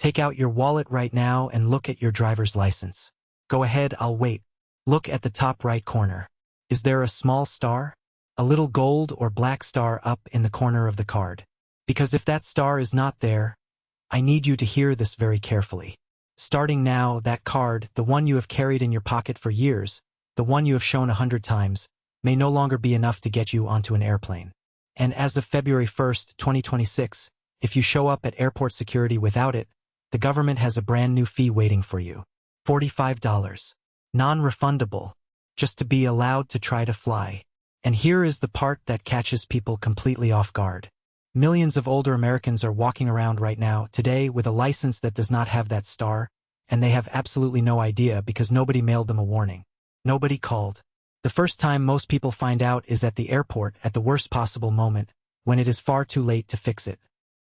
Take out your wallet right now and look at your driver's license. Go ahead, I'll wait. Look at the top right corner. Is there a small star? A little gold or black star up in the corner of the card. Because if that star is not there, I need you to hear this very carefully. Starting now, that card, the one you have carried in your pocket for years, the one you have shown 100 times, may no longer be enough to get you onto an airplane. And as of February 1st, 2026, if you show up at airport security without it, the government has a brand new fee waiting for you. $45. Non-refundable. Just to be allowed to try to fly. And here is the part that catches people completely off guard. Millions of older Americans are walking around right now, today, with a license that does not have that star, and they have absolutely no idea because nobody mailed them a warning. Nobody called. The first time most people find out is at the airport at the worst possible moment, when it is far too late to fix it.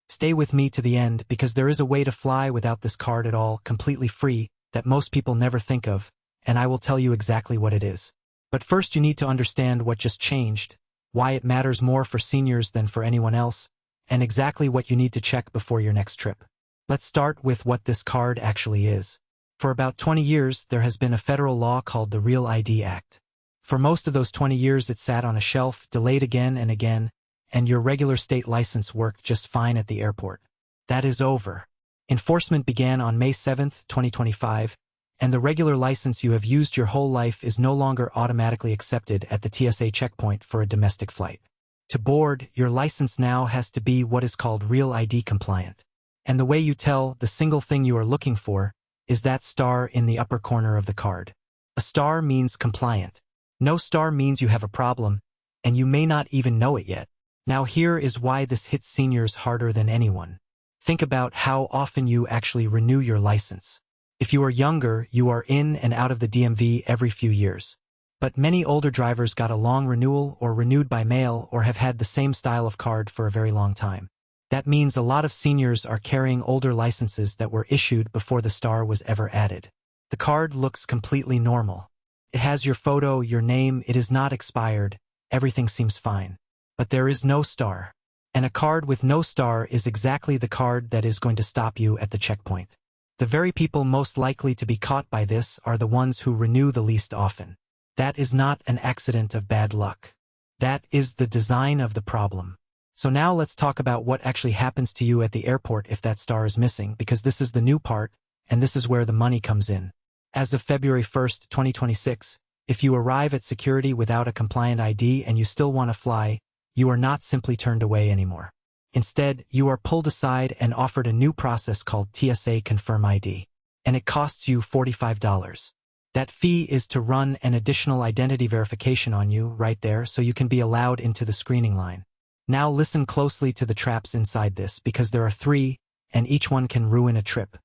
Stay with me to the end because there is a way to fly without this card at all, completely free, that most people never think of, and I will tell you exactly what it is. But first you need to understand what just changed, why it matters more for seniors than for anyone else, and exactly what you need to check before your next trip. Let's start with what this card actually is. For about 20 years, there has been a federal law called the Real ID Act. For most of those 20 years it sat on a shelf, delayed again and again, and your regular state license worked just fine at the airport. That is over. Enforcement began on May 7, 2025, and the regular license you have used your whole life is no longer automatically accepted at the TSA checkpoint for a domestic flight. To board, your license now has to be what is called Real ID compliant. And the way you tell, the single thing you are looking for, is that star in the upper corner of the card. A star means compliant. No star means you have a problem, and you may not even know it yet. Now here is why this hits seniors harder than anyone. Think about how often you actually renew your license. If you are younger, you are in and out of the DMV every few years. But many older drivers got a long renewal or renewed by mail or have had the same style of card for a very long time. That means a lot of seniors are carrying older licenses that were issued before the star was ever added. The card looks completely normal. It has your photo, your name, it is not expired, everything seems fine. But there is no star. And a card with no star is exactly the card that is going to stop you at the checkpoint. The very people most likely to be caught by this are the ones who renew the least often. That is not an accident of bad luck. That is the design of the problem. So now let's talk about what actually happens to you at the airport if that star is missing, because this is the new part, and this is where the money comes in. As of February 1st, 2026, if you arrive at security without a compliant ID and you still want to fly, you are not simply turned away anymore. Instead, you are pulled aside and offered a new process called TSA Confirm ID. And it costs you $45. That fee is to run an additional identity verification on you right there so you can be allowed into the screening line. Now listen closely to the traps inside this because there are 3, and each one can ruin a trip.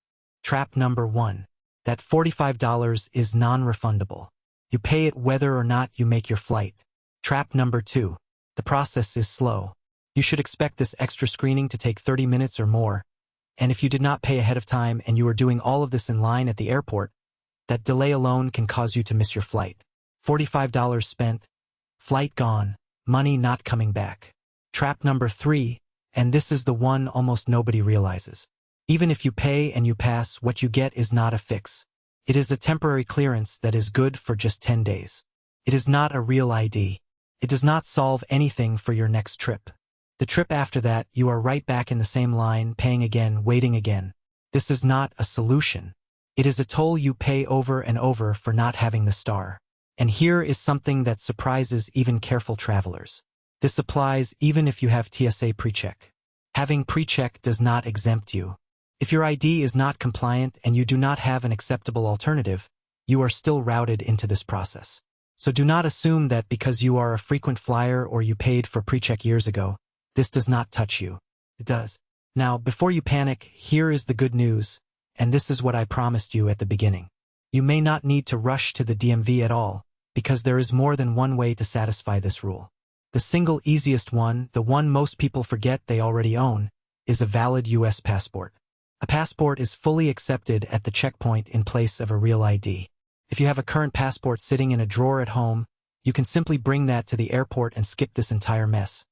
Trap number 1. That $45 is non-refundable. You pay it whether or not you make your flight. Trap number 2. The process is slow. You should expect this extra screening to take 30 minutes or more, and if you did not pay ahead of time and you are doing all of this in line at the airport, that delay alone can cause you to miss your flight. $45 spent, flight gone, money not coming back. Trap number 3, and this is the one almost nobody realizes. Even if you pay and you pass, what you get is not a fix. It is a temporary clearance that is good for just 10 days. It is not a real ID. It does not solve anything for your next trip. The trip after that, you are right back in the same line, paying again, waiting again. This is not a solution. It is a toll you pay over and over for not having the star. And here is something that surprises even careful travelers. This applies even if you have TSA PreCheck. Having PreCheck does not exempt you. If your ID is not compliant and you do not have an acceptable alternative, you are still routed into this process. So do not assume that because you are a frequent flyer or you paid for PreCheck years ago, this does not touch you. It does. Now, before you panic, here is the good news, and this is what I promised you at the beginning. You may not need to rush to the DMV at all, because there is more than one way to satisfy this rule. The single easiest one, the one most people forget they already own, is a valid U.S. passport. A passport is fully accepted at the checkpoint in place of a real ID. If you have a current passport sitting in a drawer at home, you can simply bring that to the airport and skip this entire mess.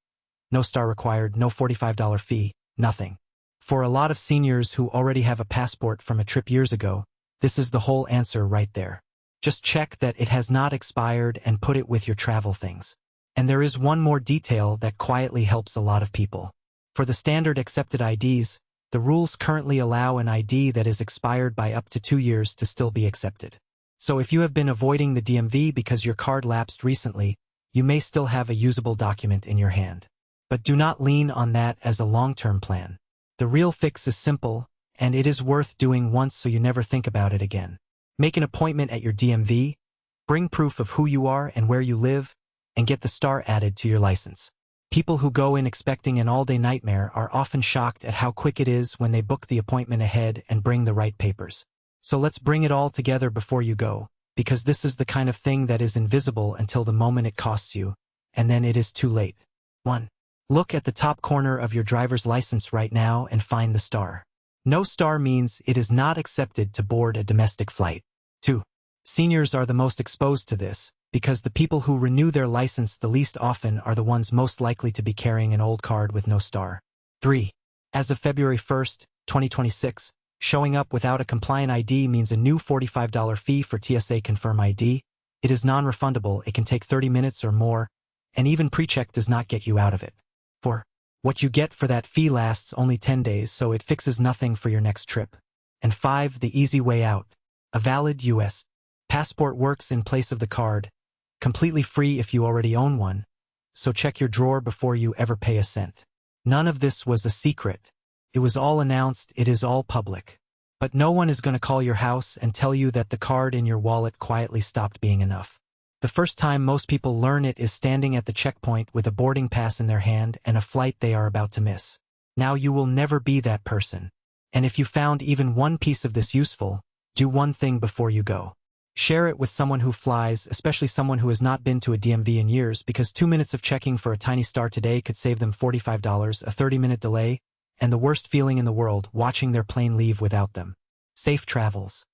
No star required, no $45 fee, nothing. For a lot of seniors who already have a passport from a trip years ago, this is the whole answer right there. Just check that it has not expired and put it with your travel things. And there is one more detail that quietly helps a lot of people. For the standard accepted IDs, the rules currently allow an ID that is expired by up to 2 years to still be accepted. So if you have been avoiding the DMV because your card lapsed recently, you may still have a usable document in your hand. But do not lean on that as a long-term plan. The real fix is simple, and it is worth doing once so you never think about it again. Make an appointment at your DMV, bring proof of who you are and where you live, and get the star added to your license. People who go in expecting an all-day nightmare are often shocked at how quick it is when they book the appointment ahead and bring the right papers. So let's bring it all together before you go, because this is the kind of thing that is invisible until the moment it costs you, and then it is too late. 1. Look at the top corner of your driver's license right now and find the star. No star means it is not accepted to board a domestic flight. 2. Seniors are the most exposed to this, because the people who renew their license the least often are the ones most likely to be carrying an old card with no star. 3. As of February 1st, 2026, showing up without a compliant ID means a new $45 fee for TSA Confirm ID. It is non-refundable, it can take 30 minutes or more, and even pre-check does not get you out of it. 4. What you get for that fee lasts only 10 days, so it fixes nothing for your next trip. And 5. The easy way out. A valid U.S. passport works in place of the card, completely free if you already own one, so check your drawer before you ever pay a cent. None of this was a secret. It was all announced, it is all public. But no one is going to call your house and tell you that the card in your wallet quietly stopped being enough. The first time most people learn it is standing at the checkpoint with a boarding pass in their hand and a flight they are about to miss. Now you will never be that person. And if you found even one piece of this useful, do one thing before you go. Share it with someone who flies, especially someone who has not been to a DMV in years, because 2 minutes of checking for a tiny star today could save them $45, a 30-minute delay, and the worst feeling in the world, watching their plane leave without them. Safe travels.